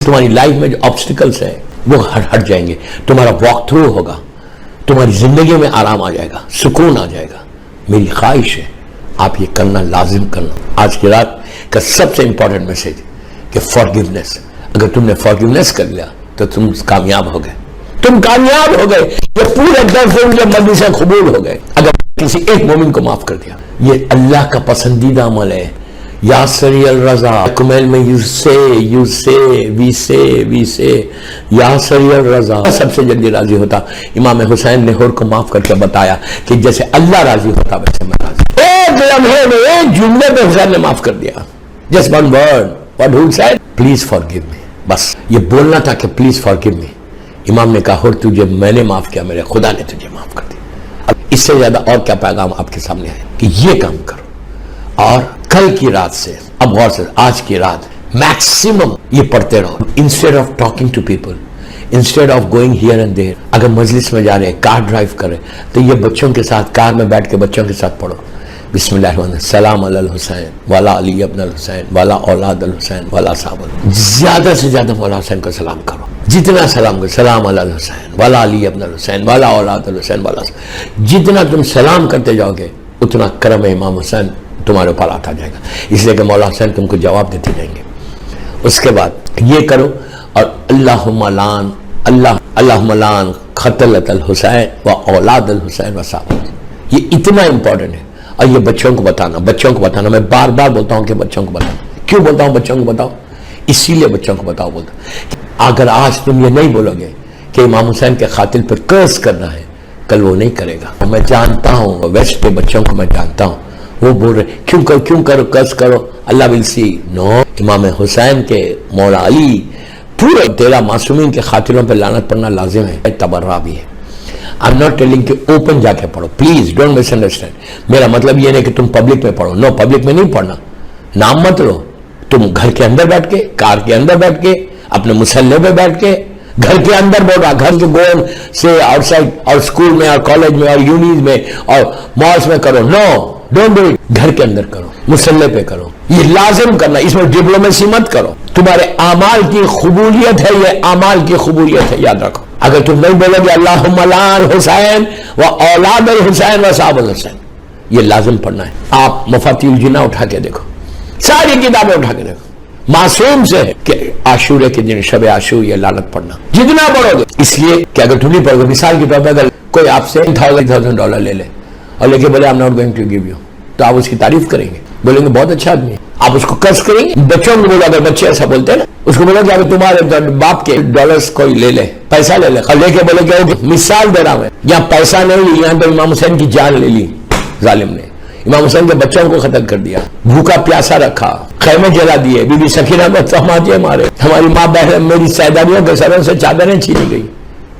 تمہاری لائف میں جو آبسٹیکلس ہیں وہ ہٹ جائیں گے, تمہارا واک تھرو ہوگا, تمہاری زندگی میں آرام آ جائے گا, سکون آ جائے گا. میری خواہش ہے آپ یہ کرنا لازم کرنا. آج کی رات کا سب سے امپورٹنٹ میسج کہ فارگیونیس. اگر تم نے فارگیونیس کر لیا تو تم کامیاب ہو گئے, تم کامیاب ہو گئے. یہ پورے 10 دن جو مجلسیں قبول ہو گئے اگر کسی ایک مومن کو معاف کر دیا. یہ اللہ کا پسندیدہ عمل ہے. یا سری الرضا کمیل میں یو سے وی سے یا سری الرضا سب سے جلدی راضی ہوتا. امام حسین نے ہور کو معاف کر کے بتایا کہ جیسے اللہ راضی ہوتا ویسے میں راضی. ایک لمحے میں ایک جملے پہ حسین نے معاف کر دیا. جسٹ ون ورڈ واٹ ہو سیڈ, پلیز فارگیو می. بس یہ بولنا تھا کہ پلیز فارگیو می. امام نے کہا ہور تجھے میں نے معاف کیا, میرے خدا نے تجھے معاف کر دیا. اب اس سے زیادہ اور کیا پیغام آپ کے سامنے ہے کہ یہ کام کرو. اور کل کی رات سے اب غور سے آج کی رات میکسیمم یہ پڑھتے رہو. Instead of talking to people, instead of going here and there. اگر مجلس میں جا رہے ہیں, کار ڈرائیو کر رہے تو یہ بچوں کے ساتھ کار میں بیٹھ کے بچوں کے ساتھ پڑھو. بسم اللہ الرحمن الرحیم, سلام علی الحسین والا علی ابن الحسین والا اولاد الحسین والا صاحب. زیادہ سے زیادہ مولا حسین کو سلام کرو, جتنا سلام کرو. سلام علی الحسین والا علی ابن الحسین والا اولاد الحسین والا. جتنا تم سلام کرتے جاؤ گے اتنا کرم امام حسین تمہارے اوپر آتا جائے گا, اس لیے کہ مولا حسین تم کو جواب دیتے جائیں گے. اس کے بعد یہ کرو. اور اللہم لعن قتلۃ الحسین و اولاد الحسین و صحابہ. یہ اتنا امپورٹنٹ ہے. اور یہ بچوں کو بتانا, میں بار بار بولتا ہوں کہ بچوں کو بتاؤ. کیوں بولتا ہوں بچوں کو بتاؤ؟ اسی لیے بچوں کو بتاؤ بولتا ہوں. اگر آج تم یہ نہیں بولو گے کہ امام حسین کے قاتل پر کرس کرنا ہے, کل وہ نہیں کرے گا. میں جانتا ہوں ویسٹ کے بچوں کو میں جانتا ہوں, وہ بول رہے کیوں کرو کرس کرو, اللہ ول سی. نو, امام حسین کے مولا علی پورے 13 معصومین کے قاتلوں پہ لعنت پڑھنا لازم ہے, تبرہ بھی ہے. I'm not telling کہ اوپن جا کے پڑھو, پلیز ڈونٹ مس انڈرسٹینڈ. میرا مطلب یہ نہیں کہ تم پبلک میں پڑھو. نو, پبلک میں نہیں پڑھنا, نام مت لو. تم گھر کے اندر بیٹھ کے, کار کے اندر بیٹھ کے, اپنے مسلح پہ بیٹھ کے, گھر کے اندر بول رہا, گھر کے گون سے آؤٹ سائڈ, اور اسکول میں اور کالج میں اور یونیز میں اور مالس میں کرو. نو, ڈونٹ ڈو اٹ. گھر کے اندر کرو, مسلح پہ کرو. یہ لازم کرنا, اس میں ڈپلومیسی مت کرو. تمہارے اعمال کی قبولیت ہے, یہ اعمال کی قبولیت ہے, یاد رکھو. اگر تم نہیں بولو گے اللہم لعن حسین و اولاد الحسین و صحابہ الحسین, یہ لازم پڑھنا ہے. آپ مفاتیح الجنہ اٹھا کے دیکھو, ساری کتابیں اٹھا کے دیکھو. معصوم سے ہے کہ عاشورے کے دن شب عاشور یہ لعنت پڑھنا جتنا پڑھو گے. اس لیے کہ اگر تم نہیں پڑھو گے, مثال کے طور پہ اگر کوئی آپ سے $1000 لے لے اور لے کے بولے I'm not going to give you, تو آپ اس کی تعریف کریں گے, بولیں گے بہت اچھا آدمی ہے. آپ اس کو قرض کریں گے. بچوں کو بولو, اگر بچے ایسا بولتے ہیں نا, اس کو بولو کہ اگر تمہارے باپ کے ڈالرز کوئی لے لے, پیسہ لے لے, اور لے کے بولے کہ مثال دے رہا ہوں, یہاں پیسہ نہیں لی, یہاں تو امام حسین کی جان لے لی ظالم نے. امام حسین کے بچوں کو قتل کر دیا, بھوکا پیاسا رکھا, خیمے جلا دیے. بی بی سکینہ کو فرماتی ہے ہماری ماں بہن میری سیدانیوں کے سروں سے چادریں چھینی گئی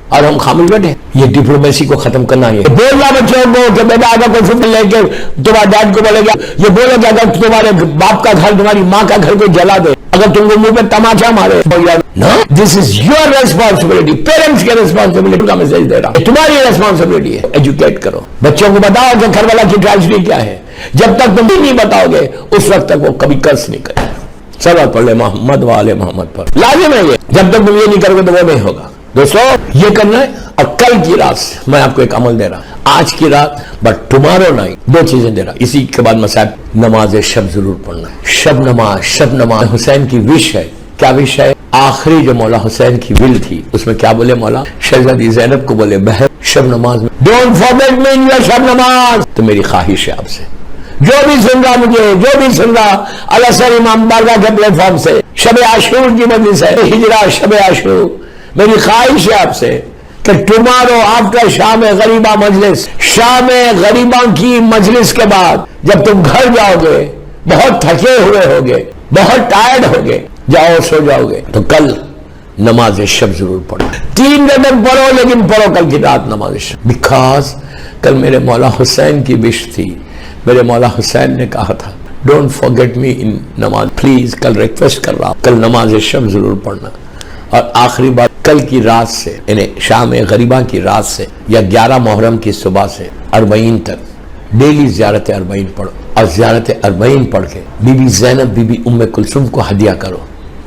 اور ہم خاموش بیٹھے. یہ ڈپلومیسی کو ختم کرنا ہے. بولنا بچوں کو کہ بیٹا اگر کوئی فکر لے کے تمہارے ڈیڈ کو بولے گا, یہ بولے کہ اگر تمہارے باپ کا گھر تمہاری ماں کا گھر کو جلا دے, اگر تم کو منہ پہ تماچا مارے, دس از یور ریسپانسبلٹی. پیرنٹس کے ریسپانسبلٹی کا میسج دے رہا ہوں, تمہاری ریسپانسبلٹی ہے. ایجوکیٹ کرو بچوں کو, بتاؤ کہ کربلا کی ٹریجڈی کیا ہے. جب تک تم نہیں بتاؤ گے اس وقت تک وہ کبھی قرض نہیں کرے. صلوات پڑھ لے محمد وآل محمد پر, لازم ہے یہ. جب تک تم یہ نہیں کرو گے تو وہ نہیں ہوگا. دوستو یہ کرنا ہے. اور کل کی رات میں آپ کو ایک عمل دے رہا, آج کی رات بٹ ٹمارو نائٹ 2 چیزیں دے رہا. اسی کے بعد مسائل, نماز شب ضرور پڑھنا ہے. شب نماز حسین کی وش ہے. کیا وش ہے؟ آخری جو مولا حسین کی ول تھی اس میں کیا بولے مولا؟ شہزادی زینب کو بولے بہن شب نماز میں don't forget me in your شب نماز. تو میری خواہش ہے آپ سے, جو بھی سن رہا مجھے, جو بھی سن رہا الاسر امام بارگاہ کے پلیٹ فارم سے, شب عاشور کی مجلس ہے, ہجرہ شب عاشور, میری خواہش ہے آپ سے کہ ٹمارو آفٹر شام غریبہ مجلس, شام غریبہ کی مجلس کے بعد جب تم گھر جاؤ گے, بہت تھکے ہوئے ہوگے, بہت ٹائرڈ ہوگے, جاؤ سو جاؤ گے, تو کل نماز شب ضرور پڑھو. 3 رکعت پڑھو, لیکن پڑھو کل کی رات نماز شب. بیکاز کل میرے مولا حسین کی وش تھی. میرے مولا حسین نے کہا تھا ڈونٹ فارگیٹ می ان نماز, پلیز. کل ریکویسٹ کر رہا ہوں, کل نماز شب ضرور پڑھنا. اور آخری بات, کل کی رات سے یعنی شام غریبہ کی رات سے یا 11 محرم کی صبح سے 40 تک ڈیلی زیارت 40 پڑھو, اور زیارت 40 پڑھ کے بی بی زینب, بی بی ام کلثوم کو ہدیہ کرو.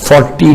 40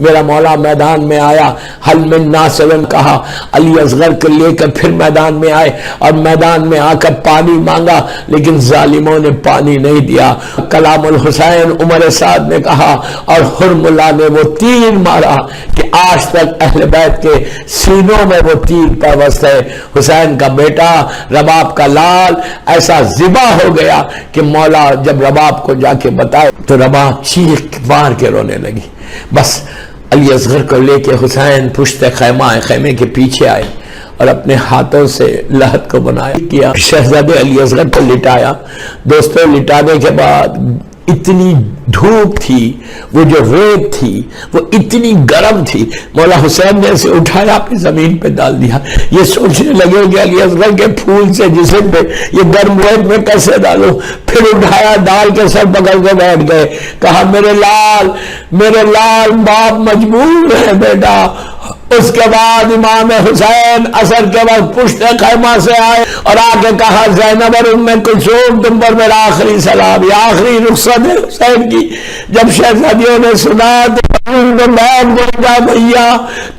میرا مولا میدان میں آیا، حل من ناصر کہا، علی اصغر کو لے کر پھر میدان میں آئے اور میدان میں آ کر پانی مانگا، لیکن ظالموں نے پانی نہیں دیا۔ کلام الحسین عمر سعد نے کہا اور حرم اللہ نے وہ تیر مارا کہ آج تک اہل بیت کے سینوں میں وہ تیر پیوست ہے۔ حسین کا بیٹا رباب کا لال ایسا ذبح ہو گیا کہ مولا جب رباب کو جا کے بتائے تو رباب چیخ مار کے رونے لگی۔ بس علی اصغر کو لے کے حسین پشت خیمہ خیمے کے پیچھے آئے اور اپنے ہاتھوں سے لحد کو بنایا کیا، شہزادے علی اصغر کو لٹایا۔ دوستوں لٹانے کے بعد اتنی دھوپ تھی، وہ جو ریت تھی وہ اتنی گرم تھی، مولا حسین نے اسے اٹھایا اپنی زمین پہ ڈال دیا۔ یہ سوچنے لگے کہ علی اصغر کے پھول سے جسم پہ یہ گرم ریت میں کیسے ڈالوں، پھر اٹھایا ڈال کے سر پکڑ کے بیٹھ گئے۔ کہا میرے لال باپ مجبور ہے بیٹا۔ اس کے بعد امام حسین عصر کے وقت پشت خیمہ سے آئے اور آ کے کہا زینب اور ام کلثوم تم پر میرا آخری سلام، یہ آخری رخصت ہے حسین کی۔ جب شہزادیوں نے سنا تو بھیا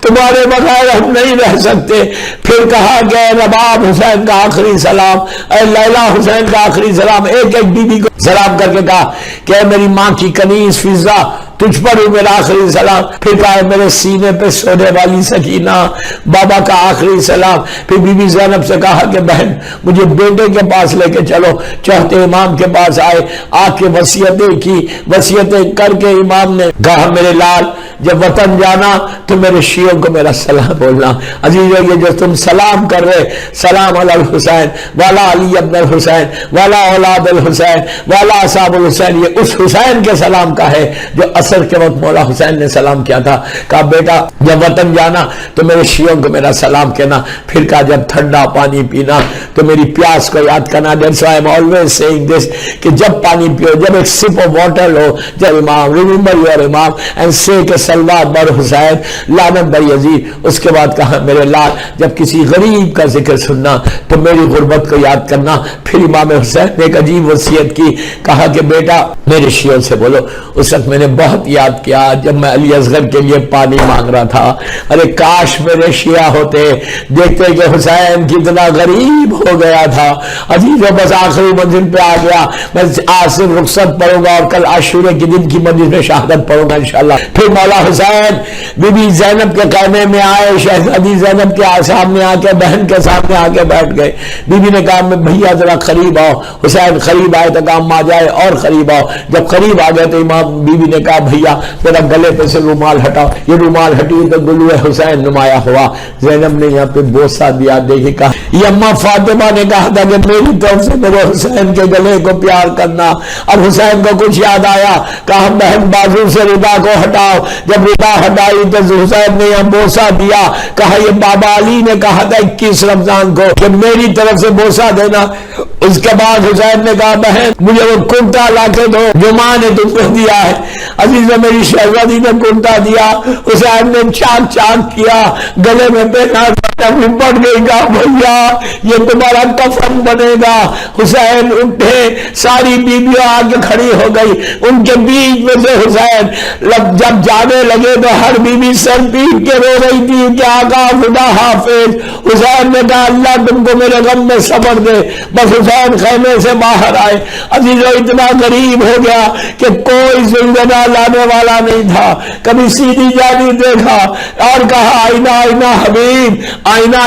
تمہارے بغیر ہم نہیں رہ سکتے۔ پھر کہا کہ اے رباب حسین کا آخری سلام، اے لیلا حسین کا آخری سلام۔ ایک ایک بی بی کو سلام کر کے کہا کہ اے میری ماں کی کنیز فضہ تجھ پر ہی میرا آخری سلام۔ پھر کہا میرے سینے پہ سونے والی سکینہ بابا کا آخری سلام۔ پھر بی بی زینب سے کہا کہ بہن مجھے بیٹے کے پاس لے کے چلو۔ چوتھے امام کے پاس آئے، آ کے وصیتیں کی، وصیتیں کر کے امام نے کہا میرے لال جب وطن جانا تو میرے شیعوں کو میرا سلام بولنا۔ عزیزو یہ جو تم سلام کر رہے، سلام علی الحسین والا علی ابن الحسین والا اولاد الحسین والا اصحاب الحسین، یہ اس حسین کے سلام کا ہے جو عصر کے وقت مولا حسین نے سلام کیا تھا۔ کہا بیٹا جب وطن جانا تو میرے شیعوں کو میرا سلام کہنا۔ پھر کہا جب ٹھنڈا پانی پینا تو میری پیاس کو یاد کرنا۔ That's why I'm always saying this کہ جب پانی پیو، جب ایک سپ آف واٹر لو، جب امام remember your امام and say کہ سلوات بر حسین لعنت بر یزید۔ اس کے بعد کہا میرے لال جب کسی غریب کا ذکر سننا تو میری غربت کو یاد کرنا۔ پھر امام حسین نے ایک عجیب وصیت کی، کہا کہ بیٹا میرے شیعوں سے بولو اس وقت میں نے بہت یاد کیا جب میں علی اصغر کے لیے پانی مانگ رہا تھا، ارے کاش میرے شیعہ ہوتے، دیکھتے کہ حسین کتنا غریب ہو گیا تھا۔ عزیزو بس آخری منزل پہ آ گیا، میں آج سے رخصت پڑھوں گا اور کل عاشورے کے دن کی مجلس میں شہادت پڑھوں گا انشاءاللہ۔ پھر مولا حسین بی بی زینب کے خیمے میں آئے، شہزادی زینب کے سامنے آ کے بہن کے سامنے آ کے بیٹھ گئے۔ بی بی نے کہا میں بھیا ذرا قریب آؤ۔ حسین قریب آئے تو کہا ماں جائے اور قریب آؤ۔ جب قریب آ گئے تو امام بی بی نے کہا بھیا ذرا گلے پہ سے رومال ہٹاؤ۔ یہ رومال ہٹی تو گلوے حسین نمایاں ہوا۔ زینب نے یہاں پہ بوسہ دیا، دیکھے کہا یہ اماں فاطمہ نے کہا تھا کہ میری طرف سے میرے حسین کے گلے کو پیار کرنا۔ اب حسین کو کچھ یاد آیا، کہا بہن بازو سے ردا کو ہٹاؤ۔ جب ردا ہٹائی تو حسین نے یہاں بوسہ دیا، کہا یہ بابا علی نے کہا تھا 21 رمضان کو کہ میری طرف سے بوسہ دینا۔ اس کے بعد حسین نے کہا بہن مجھے وہ کرتا لا کے دو جو ماں نے تم کو دیا ہے۔ عزیزو میری شہزادی نے کرتا دیا، حسین نے چاک چاک کیا، گلے میں پہنا، پڑ گئی کہا بھیا یہ تمہارا کفن بنے گا۔ حسین اٹھے، ساری بیویاں آ کے کھڑی ہو گئی، ان کے بیچ میں سے حسین جب جانے لگے تو ہر بیوی سر پیٹ کے رو رہی تھی کہ آقا خدا حافظ۔ حسین نے کہا اللہ تم کو میرے غم میں صبر دے۔ بس حسین خیمے سے باہر آئے، عزیزو اتنا غریب ہو گیا کہ کوئی زندہ لانے والا نہیں تھا، کبھی سیدھی جانی دیکھا اور کہا آئینہ آئینہ حبیب آئینہ